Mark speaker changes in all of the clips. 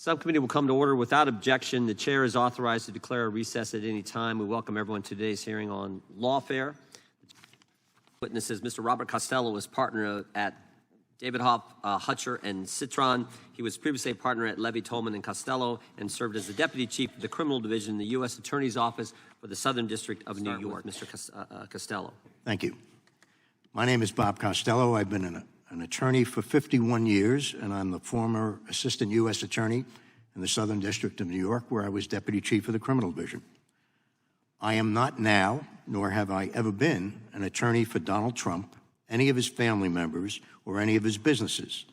Speaker 1: Subcommittee will come to order without objection. The chair is authorized to declare a recess at any time. We welcome everyone to today's hearing on lawfare. Witnesses, Mr. Robert Costello is partner at Davidoff, Hutcher, and Citron. He was previously a partner at Levy, Tolman, and Costello and served as the Deputy Chief of the Criminal Division in the U.S. Attorney's Office for the Southern District of New York. Mr. Costello.
Speaker 2: Thank you. My name is Bob Costello. I've been an attorney for 51 years, and I'm the former Assistant U.S. Attorney in the Southern District of New York, where I was Deputy Chief of the Criminal Division. I am not now, nor have I ever been, an attorney for Donald Trump, any of his family members, or any of his businesses.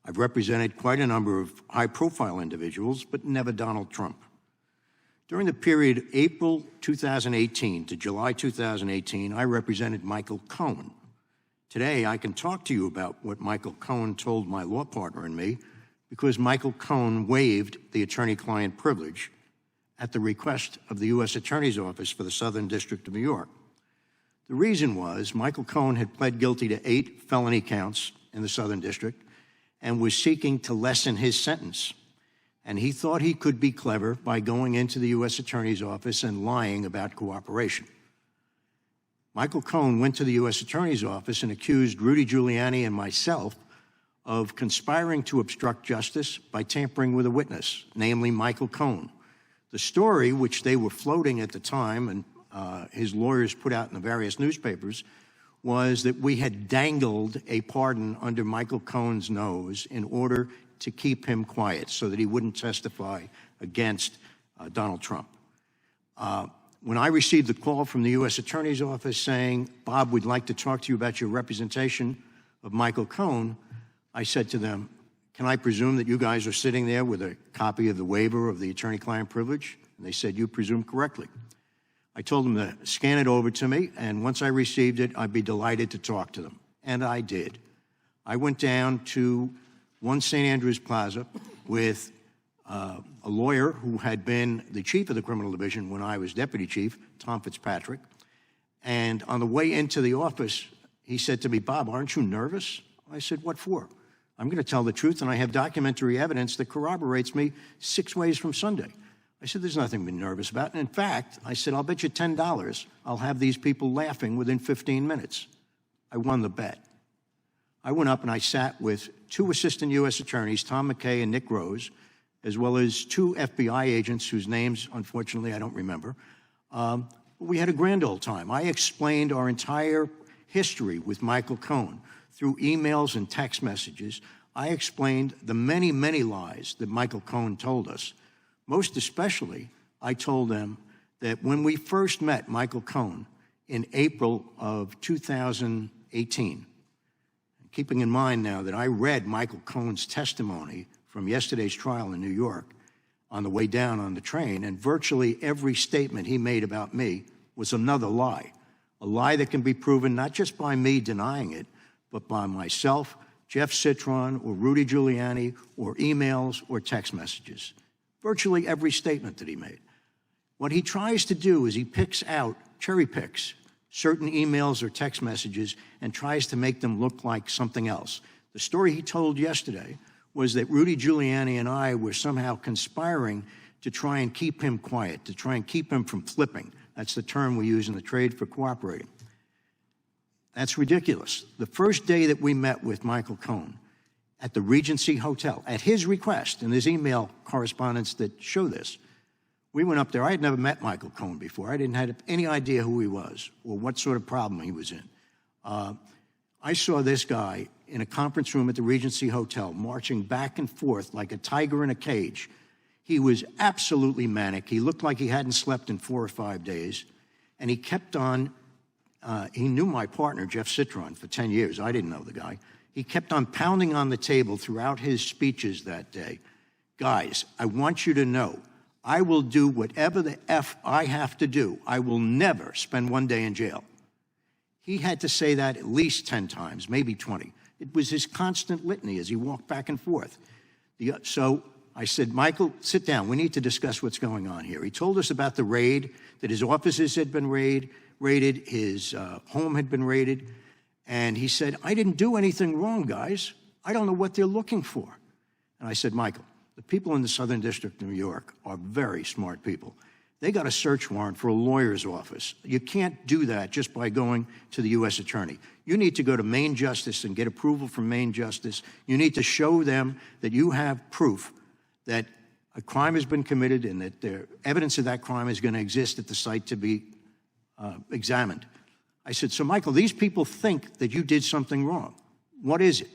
Speaker 2: I've represented quite a number of high-profile individuals, but never Donald Trump. During the period April 2018 to July 2018, I represented Michael Cohen. Today, I can talk to you about what Michael Cohen told my law partner and me because Michael Cohen waived the attorney-client privilege at the request of the U.S. Attorney's Office for the Southern District of New York. The reason was Michael Cohen had pled guilty to 8 felony counts in the Southern District and was seeking to lessen his sentence. And he thought he could be clever by going into the U.S. Attorney's Office and lying about cooperation. Michael Cohen went to the U.S. Attorney's Office and accused Rudy Giuliani and myself of conspiring to obstruct justice by tampering with a witness, namely Michael Cohen. The story, which they were floating at the time and his lawyers put out in the various newspapers, was that we had dangled a pardon under Michael Cohen's nose in order to keep him quiet so that he wouldn't testify against Donald Trump. When I received the call from the U.S. Attorney's Office saying, Bob, we'd like to talk to you about your representation of Michael Cohen, I said to them, can I presume that you guys are sitting there with a copy of the waiver of the attorney-client privilege? And they said, you presume correctly. I told them to scan it over to me, and once I received it, I'd be delighted to talk to them. And I did. I went down to 1 St. Andrews Plaza with a lawyer who had been the chief of the criminal division when I was deputy chief, Tom Fitzpatrick. And on the way into the office, he said to me, Bob, aren't you nervous? I said, what for? I'm going to tell the truth, and I have documentary evidence that corroborates me 6 ways from Sunday. I said, there's nothing to be nervous about. And in fact, I said, I'll bet you $10 I'll have these people laughing within 15 minutes. I won the bet. I went up and I sat with 2 assistant U.S. attorneys, Tom McKay and Nick Rose, as well as 2 FBI agents whose names, unfortunately, I don't remember. We had a grand old time. I explained our entire history with Michael Cohen through emails and text messages. I explained the many, many lies that Michael Cohen told us. Most especially, I told them that when we first met Michael Cohen in April of 2018, keeping in mind now that I read Michael Cohen's testimony from yesterday's trial in New York on the way down on the train, and virtually every statement he made about me was another lie, a lie that can be proven not just by me denying it, but by myself, Jeff Citron, or Rudy Giuliani, or emails or text messages. Virtually every statement that he made. What he tries to do is he picks out, cherry picks, certain emails or text messages and tries to make them look like something else. The story he told yesterday was that Rudy Giuliani and I were somehow conspiring to try and keep him quiet, to try and keep him from flipping. That's the term we use in the trade for cooperating. That's ridiculous. The first day that we met with Michael Cohen at the Regency Hotel, at his request, and there's email correspondence that show this, we went up there. I had never met Michael Cohen before. I didn't have any idea who he was or what sort of problem he was in. I saw this guy in a conference room at the Regency Hotel marching back and forth like a tiger in a cage. He was absolutely manic. He looked like he hadn't slept in 4 or 5 days. And he kept on, he knew my partner, Jeff Citron, for 10 years. I didn't know the guy. He kept on pounding on the table throughout his speeches that day. Guys, I want you to know, I will do whatever the F I have to do. I will never spend 1 day in jail. He had to say that at least 10 times, maybe 20. It was his constant litany as he walked back and forth. So I said, Michael, sit down. We need to discuss what's going on here. He told us about the raid, that his offices had been raided, his home had been raided. And he said, I didn't do anything wrong, guys. I don't know what they're looking for. And I said, Michael, the people in the Southern District of New York are very smart people. They got a search warrant for a lawyer's office. You can't do that just by going to the U.S. Attorney. You need to go to Maine Justice and get approval from Maine Justice. You need to show them that you have proof that a crime has been committed and that the evidence of that crime is going to exist at the site to be examined. I said, so Michael, these people think that you did something wrong. What is it?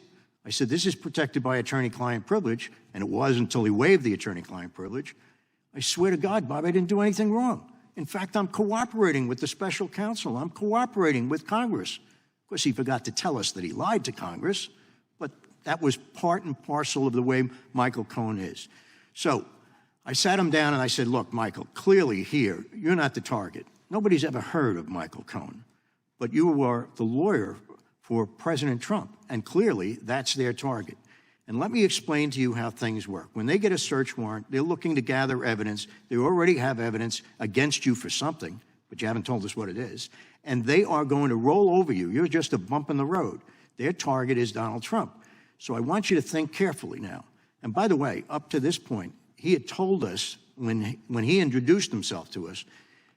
Speaker 2: I said, this is protected by attorney-client privilege, and it was until he waived the attorney-client privilege. I swear to God, Bob, I didn't do anything wrong. In fact, I'm cooperating with the special counsel. I'm cooperating with Congress. Of course, he forgot to tell us that he lied to Congress, but that was part and parcel of the way Michael Cohen is. So I sat him down and I said, look, Michael, clearly here, you're not the target. Nobody's ever heard of Michael Cohen, but you are the lawyer for President Trump, and clearly that's their target. And let me explain to you how things work. When they get a search warrant, they're looking to gather evidence. They already have evidence against you for something, but you haven't told us what it is. And they are going to roll over you. You're just a bump in the road. Their target is Donald Trump. So I want you to think carefully now. And by the way, up to this point, he had told us when he introduced himself to us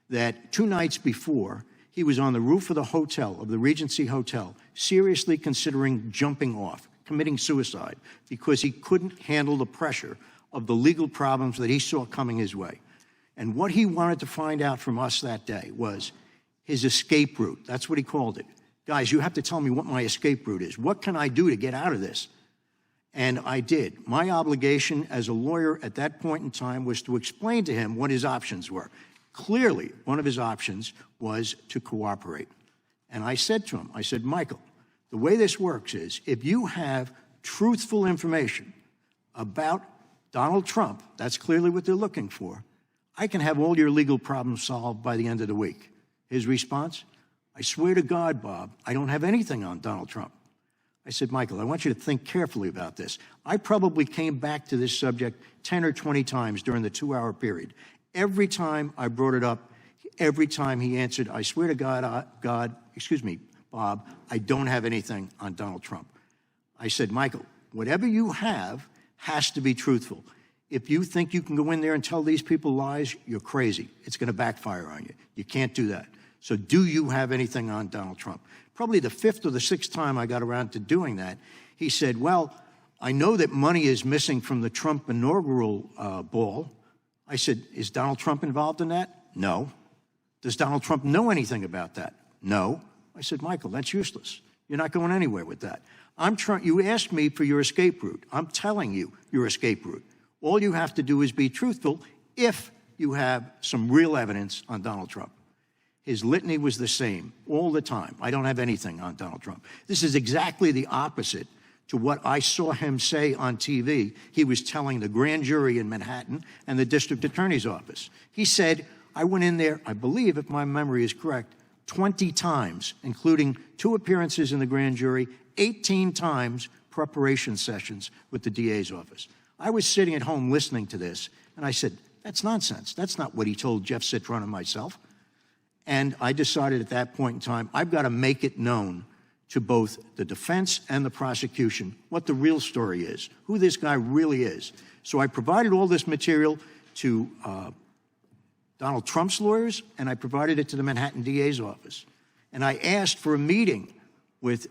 Speaker 2: that 2 nights before, he was on the roof of the hotel, of the Regency Hotel, seriously considering jumping off, committing suicide, because he couldn't handle the pressure of the legal problems that he saw coming his way. And what he wanted to find out from us that day was his escape route. That's what he called it. Guys, you have to tell me what my escape route is. What can I do to get out of this? And I did. My obligation as a lawyer at that point in time was to explain to him what his options were. Clearly, one of his options was to cooperate. And I said to him, I said, Michael, the way this works is if you have truthful information about Donald Trump, that's clearly what they're looking for, I can have all your legal problems solved by the end of the week. His response, I swear to God, Bob, I don't have anything on Donald Trump. I said, Michael, I want you to think carefully about this. I probably came back to this subject 10 or 20 times during the 2-hour period. Every time I brought it up, every time he answered, I swear to God, Bob, I don't have anything on Donald Trump. I said, Michael, whatever you have has to be truthful. If you think you can go in there and tell these people lies, you're crazy. It's going to backfire on you. You can't do that. So do you have anything on Donald Trump? Probably the 5th or the 6th time I got around to doing that, he said, well, I know that money is missing from the Trump inaugural ball. I said, is Donald Trump involved in that? No. Does Donald Trump know anything about that? No. I said, Michael, that's useless. You're not going anywhere with that. You asked me for your escape route. I'm telling you your escape route. All you have to do is be truthful if you have some real evidence on Donald Trump. His litany was the same all the time. I don't have anything on Donald Trump. This is exactly the opposite to what I saw him say on TV. He was telling the grand jury in Manhattan and the district attorney's office. He said, I went in there, I believe, if my memory is correct, 20 times, including 2 appearances in the grand jury, 18 times preparation sessions with the DA's office. I was sitting at home listening to this, and I said, that's nonsense. That's not what he told Jeff Citron and myself. And I decided at that point in time, I've got to make it known to both the defense and the prosecution what the real story is, who this guy really is. So I provided all this material to Donald Trump's lawyers, and I provided it to the Manhattan DA's office. And I asked for a meeting with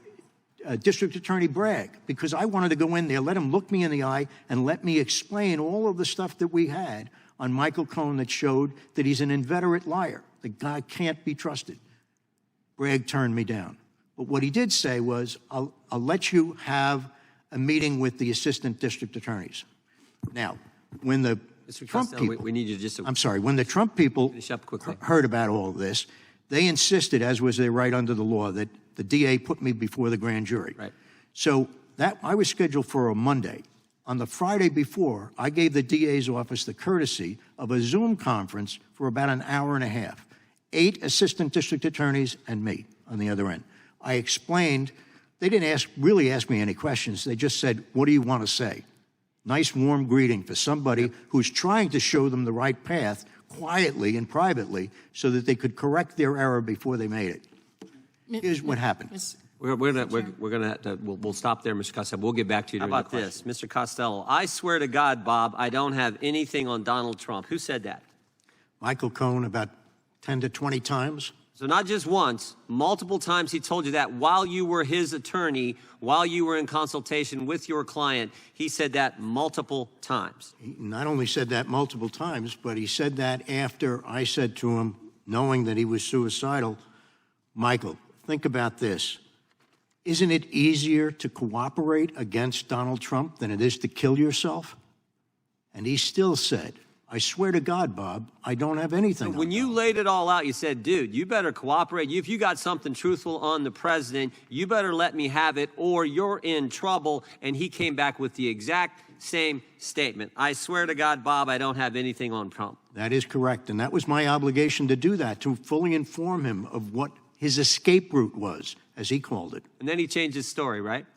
Speaker 2: District Attorney Bragg, because I wanted to go in there, let him look me in the eye, and let me explain all of the stuff that we had on Michael Cohen that showed that he's an inveterate liar. The guy can't be trusted. Bragg turned me down. But what he did say was, I'll let you have a meeting with the assistant district attorneys. Now, when the Trump people,
Speaker 1: we need you to just...
Speaker 2: I'm sorry, when the Trump people heard about all of this, they insisted, as was their right under the law, that the DA put me before the grand jury.
Speaker 1: Right.
Speaker 2: So that I was scheduled for a Monday. On the Friday before, I gave the DA's office the courtesy of a Zoom conference for about an hour and a half. 8 assistant district attorneys and me on the other end. I explained, they didn't really ask me any questions. They just said, what do you want to say? Nice warm greeting for somebody who's trying to show them the right path quietly and privately so that they could correct their error before they made it. Here's what happened.
Speaker 1: We'll stop there, Mr. Costello. We'll get back to you. How about this, Mr. Costello? I swear to God, Bob, I don't have anything on Donald Trump. Who said that?
Speaker 2: Michael Cohen about 10 to 20 times.
Speaker 1: So not just once, multiple times he told you that while you were his attorney, while you were in consultation with your client, he said that multiple times.
Speaker 2: He not only said that multiple times, but he said that after I said to him, knowing that he was suicidal, Michael, think about this. Isn't it easier to cooperate against Donald Trump than it is to kill yourself? And he still said, I swear to God, Bob, I don't have anything.
Speaker 1: When you laid it all out, you said, dude, you better cooperate. If you got something truthful on the president, you better let me have it or you're in trouble. And he came back with the exact same statement. I swear to God, Bob, I don't have anything on Trump.
Speaker 2: That is correct. And that was my obligation to do that, to fully inform him of what his escape route was, as he called it.
Speaker 1: And then he changed his story, right?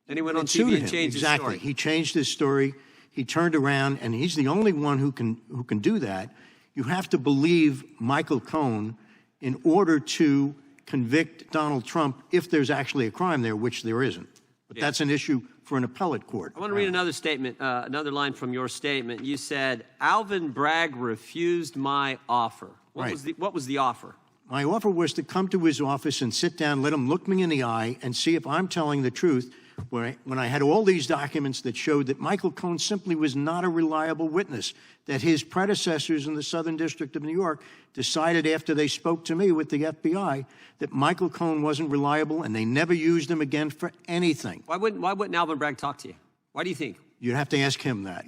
Speaker 1: Then he went on TV and changed his story.
Speaker 2: Exactly. He changed his story. He turned around, and he's the only one who can do that. You have to believe Michael Cohen in order to convict Donald Trump if there's actually a crime there, which there isn't. But that's an issue for an appellate court.
Speaker 1: I want to read another statement, another line from your statement. You said, Alvin Bragg refused my offer. What was the offer?
Speaker 2: My offer was to come to his office and sit down, let him look me in the eye, and see if I'm telling the truth. When I had all these documents that showed that Michael Cohen simply was not a reliable witness, that his predecessors in the Southern District of New York decided after they spoke to me with the FBI that Michael Cohen wasn't reliable, and they never used him again for anything.
Speaker 1: Why wouldn't Alvin Bragg talk to you? Why do you think?
Speaker 2: You'd have to ask him that.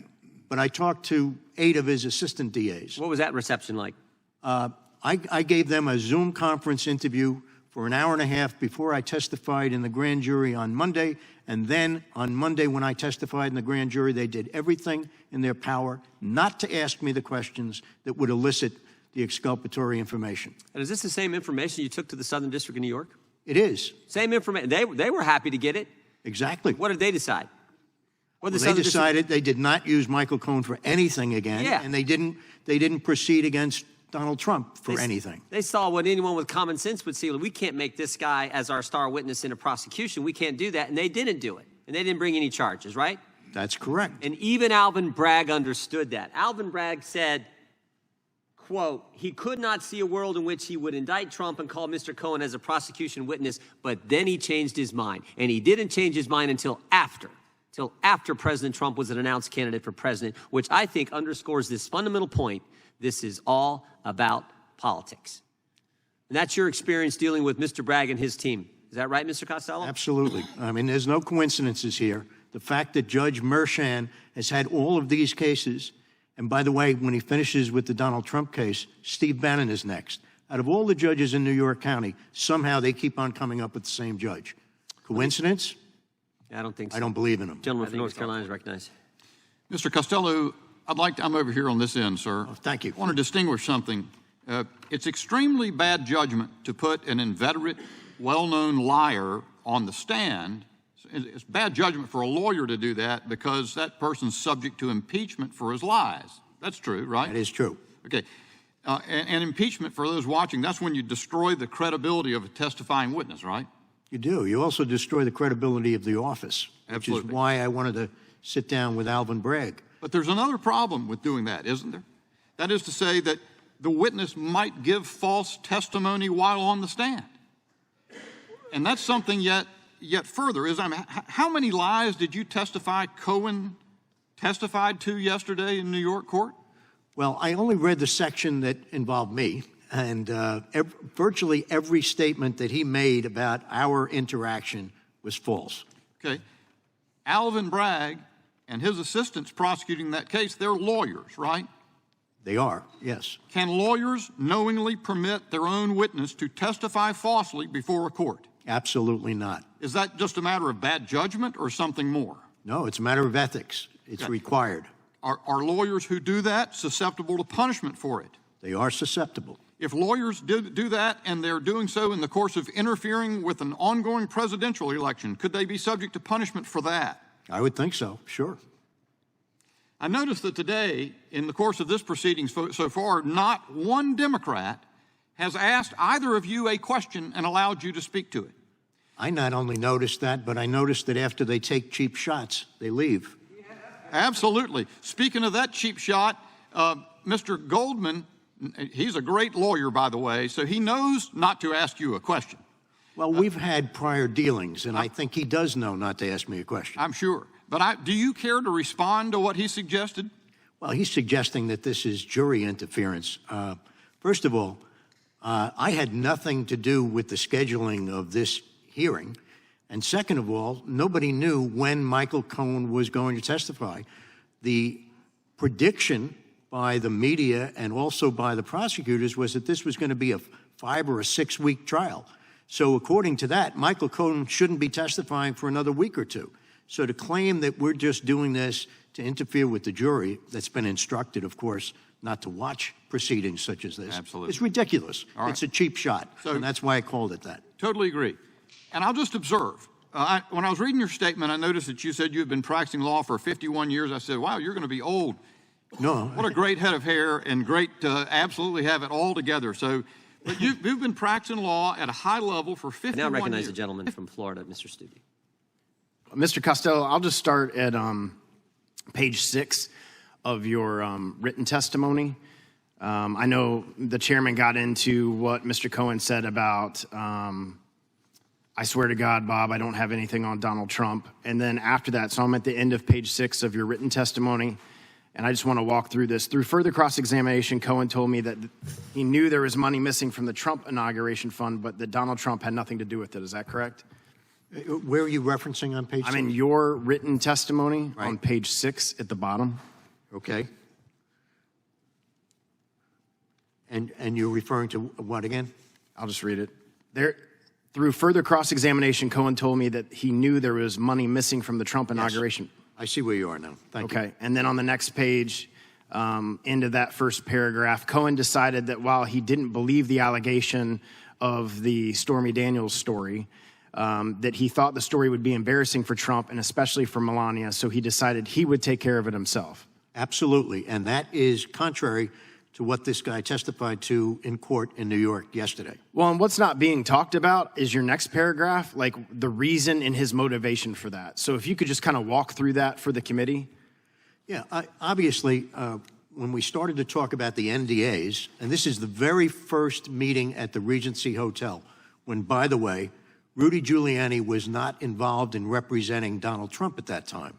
Speaker 2: But I talked to 8 of his assistant DAs.
Speaker 1: What was that reception like?
Speaker 2: I gave them a Zoom conference interview for an hour and a half before I testified in the grand jury on Monday. And then on Monday, when I testified in the grand jury, they did everything in their power not to ask me the questions that would elicit the exculpatory information.
Speaker 1: And is this the same information you took to the Southern District of New York?
Speaker 2: It is.
Speaker 1: Same information. They were happy to get it.
Speaker 2: Exactly.
Speaker 1: What did they decide?
Speaker 2: They decided they did not use Michael Cohen for anything again, and they didn't proceed against Donald Trump for anything.
Speaker 1: They saw what anyone with common sense would see. Well, we can't make this guy as our star witness in a prosecution. We can't do that. And they didn't do it. And they didn't bring any charges, right?
Speaker 2: That's correct.
Speaker 1: And even Alvin Bragg understood that. Alvin Bragg said, quote, he could not see a world in which he would indict Trump and call Mr. Cohen as a prosecution witness, but then he changed his mind. And he didn't change his mind until after President Trump was an announced candidate for president, which I think underscores this fundamental point. This is all about politics. And that's your experience dealing with Mr. Bragg and his team. Is that right, Mr. Costello?
Speaker 2: Absolutely. I mean, there's no coincidences here. The fact that Judge Merchan has had all of these cases, and by the way, when he finishes with the Donald Trump case, Steve Bannon is next. Out of all the judges in New York County, somehow they keep on coming up with the same judge. Coincidence?
Speaker 1: I don't think so.
Speaker 2: I don't believe in them.
Speaker 1: Gentleman from North Carolina is recognized.
Speaker 3: Mr. Costello, I'm over here on this end, sir.
Speaker 2: Oh, thank you.
Speaker 3: I want to distinguish something. It's extremely bad judgment to put an inveterate, well-known liar on the stand. It's bad judgment for a lawyer to do that because that person's subject to impeachment for his lies. That's true, right?
Speaker 2: That is true.
Speaker 3: Okay. And impeachment, for those watching, that's when you destroy the credibility of a testifying witness, right?
Speaker 2: You do. You also destroy the credibility of the office,
Speaker 3: Absolutely.
Speaker 2: Which is why I wanted to sit down with Alvin Bragg.
Speaker 3: But there's another problem with doing that, isn't there? That is to say that the witness might give false testimony while on the stand. And that's something yet further. How many lies did you testify Cohen testified to yesterday in New York court?
Speaker 2: Well, I only read the section that involved me, and virtually every statement that he made about our interaction was false.
Speaker 3: Okay. Alvin Bragg and his assistants prosecuting that case, they're lawyers, right?
Speaker 2: They are, yes.
Speaker 3: Can lawyers knowingly permit their own witness to testify falsely before a court?
Speaker 2: Absolutely not.
Speaker 3: Is that just a matter of bad judgment or something more?
Speaker 2: No, it's a matter of ethics. It's required.
Speaker 3: Are lawyers who do that susceptible to punishment for it?
Speaker 2: They are susceptible.
Speaker 3: If lawyers do that and they're doing so in the course of interfering with an ongoing presidential election, could they be subject to punishment for that?
Speaker 2: I would think so, sure.
Speaker 3: I noticed that today, in the course of this proceeding so far, not one Democrat has asked either of you a question and allowed you to speak to it.
Speaker 2: I not only noticed that, but I noticed that after they take cheap shots, they leave.
Speaker 3: Absolutely. Speaking of that cheap shot, Mr. Goldman, he's a great lawyer, by the way, so he knows not to ask you a question.
Speaker 2: Well, we've had prior dealings, and I think he does know not to ask me a question.
Speaker 3: I'm sure. But do you care to respond to what he suggested?
Speaker 2: Well, he's suggesting that this is jury interference. First of all, I had nothing to do with the scheduling of this hearing. And second of all, nobody knew when Michael Cohen was going to testify. The prediction by the media and also by the prosecutors was that this was going to be a 5 or a 6 week trial. So according to that, Michael Cohen shouldn't be testifying for another week or two. So to claim that we're just doing this to interfere with the jury that's been instructed, of course, not to watch proceedings such as this,
Speaker 3: absolutely,
Speaker 2: it's ridiculous. Right. It's a cheap shot, and that's why I called it that.
Speaker 3: Totally agree. And I'll just observe. When I was reading your statement, I noticed that you said you had been practicing law for 51 years. I said, wow, you're going to be old.
Speaker 2: No.
Speaker 3: What a great head of hair and great, absolutely have it all together. So, but you've been practicing law at a high level for 51 years.
Speaker 1: I now recognize the gentleman from Florida, Mr. Studi.
Speaker 4: Mr. Costello, I'll just start at page 6 of your written testimony. I know the chairman got into what Mr. Cohen said about, I swear to God, Bob, I don't have anything on Donald Trump. And then after that, so I'm at the end of page 6 of your written testimony, and I just want to walk through this. Through further cross-examination, Cohen told me that he knew there was money missing from the Trump inauguration fund, but that Donald Trump had nothing to do with it. Is that correct?
Speaker 2: Where are you referencing on page 6?
Speaker 4: I'm in your written testimony on page 6 at the bottom.
Speaker 2: Okay. And you're referring to what again?
Speaker 4: I'll just read it. Through further cross-examination, Cohen told me that he knew there was money missing from the Trump inauguration.
Speaker 2: Yes. I see where you are now. Thank you.
Speaker 4: Okay. And then on the next page, end of that first paragraph, Cohen decided that while he didn't believe the allegation of the Stormy Daniels story, that he thought the story would be embarrassing for Trump and especially for Melania, so he decided he would take care of it himself.
Speaker 2: Absolutely. And that is contrary to what this guy testified to in court in New York yesterday.
Speaker 4: Well, and what's not being talked about is your next paragraph, like the reason and his motivation for that. So if you could just kind of walk through that for the committee.
Speaker 2: Yeah, obviously, when we started to talk about the NDAs, and this is the very first meeting at the Regency Hotel, when, by the way, Rudy Giuliani was not involved in representing Donald Trump at that time.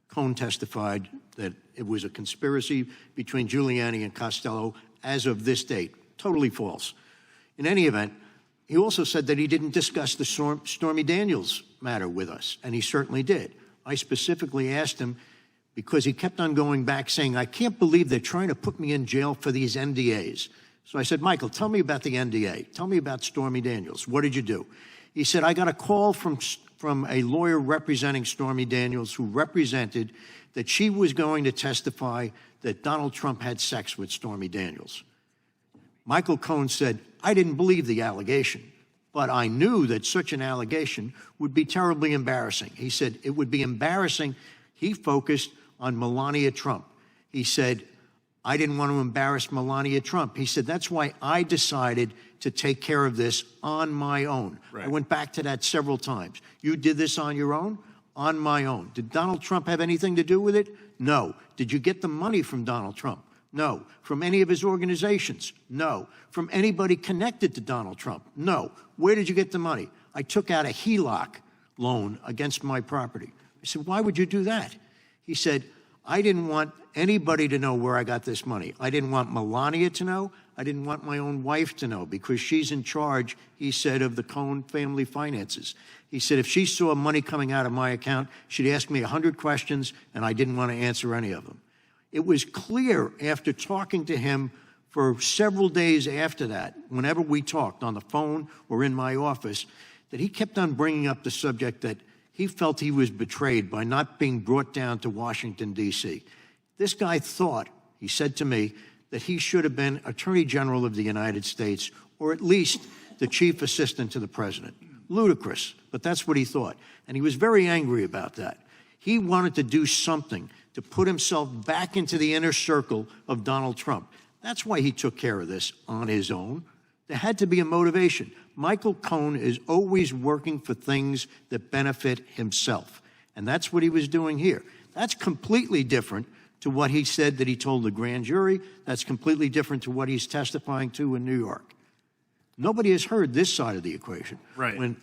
Speaker 2: Cohen testified that it was a conspiracy between Giuliani and Costello as of this date. Totally false. In any event, he also said that he didn't discuss the Stormy Daniels matter with us, and he certainly did. I specifically asked him because he kept on going back saying, I can't believe they're trying to put me in jail for these NDAs. So I said, Michael, tell me about the NDA. Tell me about Stormy Daniels. What did you do? He said, I got a call from a lawyer representing Stormy Daniels who represented that she was going to testify that Donald Trump had sex with Stormy Daniels. Michael Cohen said, I didn't believe the allegation, but I knew that such an allegation would be terribly embarrassing. He said it would be embarrassing. He focused on Melania Trump. He said, I didn't want to embarrass Melania Trump. He said, that's why I decided to take care of this on my own. Right. I went back to that several times. You did this on your own? On my own. Did Donald Trump have anything to do with it? No. Did you get the money from Donald Trump? No. From any of his organizations? No. From anybody connected to Donald Trump? No. Where did you get the money? I took out a HELOC loan against my property. I said, why would you do that? He said, I didn't want anybody to know where I got this money. I didn't want Melania to know. I didn't want my own wife to know because she's in charge, he said, of the Cohen family finances. He said if she saw money coming out of my account, she'd ask me 100 questions, and I didn't want to answer any of them. It was clear after talking to him for several days after that, whenever we talked on the phone or in my office, that he kept on bringing up the subject that he felt he was betrayed by not being brought down to Washington, D.C. This guy thought, he said to me, that he should have been Attorney General of the United States or at least the Chief Assistant to the President. Ludicrous, but that's what he thought. And he was very angry about that. He wanted to do something to put himself back into the inner circle of Donald Trump. That's why he took care of this on his own. There had to be a motivation. Michael Cohen is always working for things that benefit himself. And that's what he was doing here. That's completely different to what he said that he told the grand jury. That's completely different to what he's testifying to in New York. Nobody has heard this side of the equation.
Speaker 4: Right.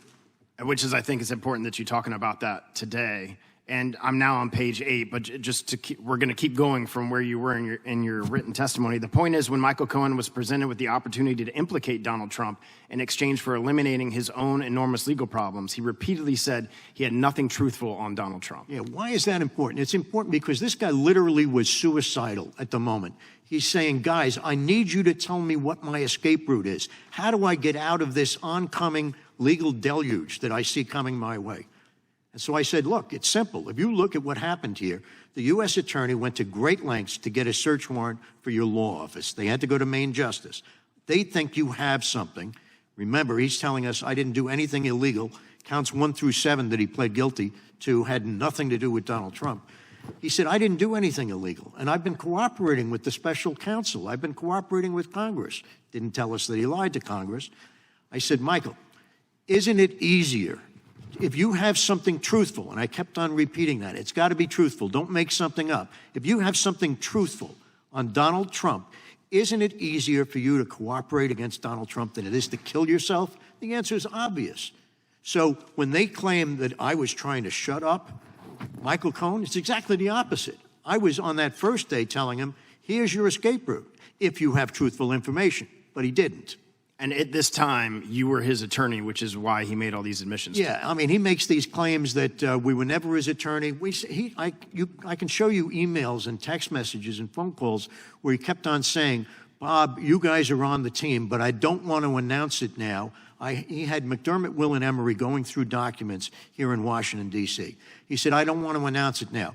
Speaker 4: Which is, I think, it's important that you're talking about that today. And I'm now on page 8, but just to keep, we're going to keep going from where you were in your written testimony. The point is, when Michael Cohen was presented with the opportunity to implicate Donald Trump in exchange for eliminating his own enormous legal problems, he repeatedly said he had nothing truthful on Donald Trump.
Speaker 2: Yeah, why is that important? It's important because this guy literally was suicidal at the moment. He's saying, guys, I need you to tell me what my escape route is. How do I get out of this oncoming legal deluge that I see coming my way? And so I said, look, it's simple. If you look at what happened here, the U.S. attorney went to great lengths to get a search warrant for your law office. They had to go to Main Justice. They think you have something. Remember, he's telling us I didn't do anything illegal. Counts 1 through 7 that he pled guilty to had nothing to do with Donald Trump. He said, I didn't do anything illegal, and I've been cooperating with the special counsel. I've been cooperating with Congress. Didn't tell us that he lied to Congress. I said, Michael, isn't it easier if you have something truthful, and I kept on repeating that, it's got to be truthful, don't make something up. If you have something truthful on Donald Trump, isn't it easier for you to cooperate against Donald Trump than it is to kill yourself? The answer is obvious. So when they claim that I was trying to shut up Michael Cohen, it's exactly the opposite. I was on that first day telling him, here's your escape route if you have truthful information, but he didn't.
Speaker 4: And at this time, you were his attorney, which is why he made all these admissions.
Speaker 2: Yeah, I mean, he makes these claims that we were never his attorney. I can show you emails and text messages and phone calls where he kept on saying, Bob, you guys are on the team, but I don't want to announce it now. He had McDermott, Will, and Emery going through documents here in Washington, D.C. He said, I don't want to announce it now.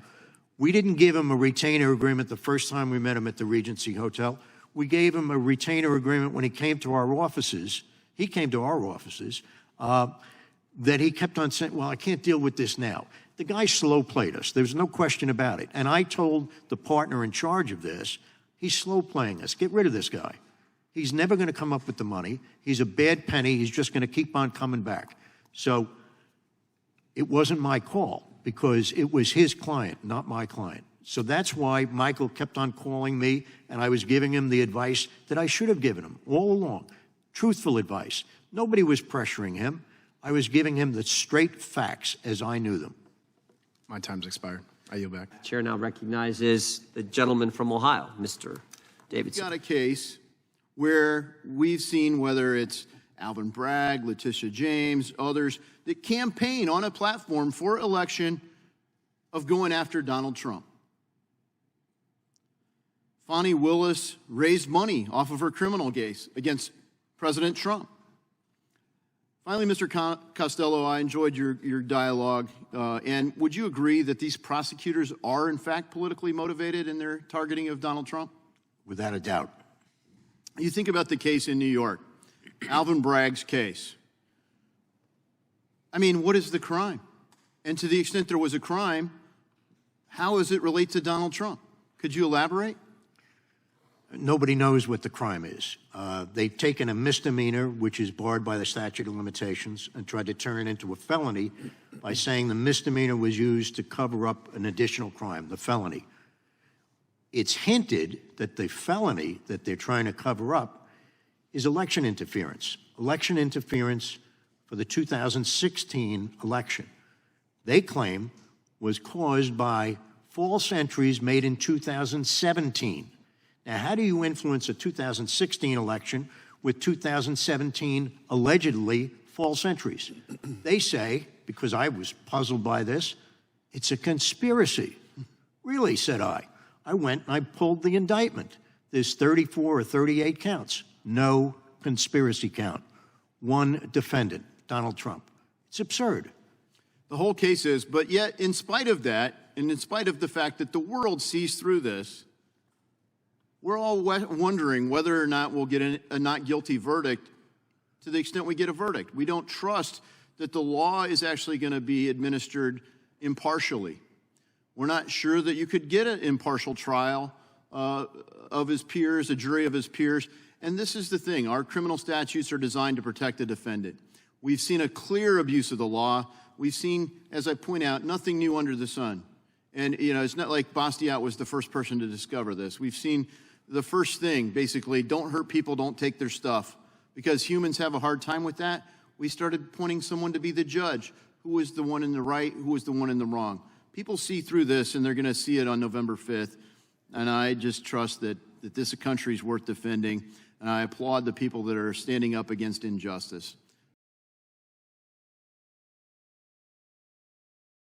Speaker 2: We didn't give him a retainer agreement the first time we met him at the Regency Hotel. We gave him a retainer agreement when he came to our offices. He came to our offices that he kept on saying, well, I can't deal with this now. The guy slow played us. There's no question about it. And I told the partner in charge of this, he's slow playing us. Get rid of this guy. He's never going to come up with the money. He's a bad penny. He's just going to keep on coming back. So it wasn't my call because it was his client, not my client. So that's why Michael kept on calling me, and I was giving him the advice that I should have given him all along, truthful advice. Nobody was pressuring him. I was giving him the straight facts as I knew them.
Speaker 4: My time's expired. I yield back.
Speaker 1: Chair now recognizes the gentleman from Ohio, Mr. Davidson.
Speaker 5: We've got a case where we've seen, whether it's Alvin Bragg, Letitia James, others, that campaign on a platform for election of going after Donald Trump. Fani Willis raised money off of her criminal case against President Trump. Finally, Mr. Costello, I enjoyed your dialogue. And would you agree that these prosecutors are, in fact, politically motivated in their targeting of Donald Trump?
Speaker 2: Without a doubt.
Speaker 5: You think about the case in New York, Alvin Bragg's case. I mean, what is the crime? And to the extent there was a crime, how does it relate to Donald Trump? Could you elaborate?
Speaker 2: Nobody knows what the crime is. They've taken a misdemeanor, which is barred by the statute of limitations, and tried to turn it into a felony by saying the misdemeanor was used to cover up an additional crime, the felony. It's hinted that the felony that they're trying to cover up is election interference for the 2016 election. They claim was caused by false entries made in 2017. Now, how do you influence a 2016 election with 2017 allegedly false entries? They say, because I was puzzled by this, it's a conspiracy. Really, said I. I went and I pulled the indictment. There's 34 or 38 counts. No conspiracy count. One defendant, Donald Trump. It's absurd.
Speaker 5: The whole case is, but yet, in spite of that, and in spite of the fact that the world sees through this, we're all wondering whether or not we'll get a not guilty verdict to the extent we get a verdict. We don't trust that the law is actually going to be administered impartially. We're not sure that you could get an impartial trial of his peers, a jury of his peers. And this is the thing. Our criminal statutes are designed to protect the defendant. We've seen a clear abuse of the law. We've seen, as I point out, nothing new under the sun. And, it's not like Bastiat was the first person to discover this. We've seen the first thing, basically, don't hurt people, don't take their stuff. Because humans have a hard time with that, we started pointing someone to be the judge. Who was the one in the right? Who was the one in the wrong? People see through this, and they're going to see it on November 5th. And I just trust that this country is worth defending. And I applaud the people that are standing up against injustice.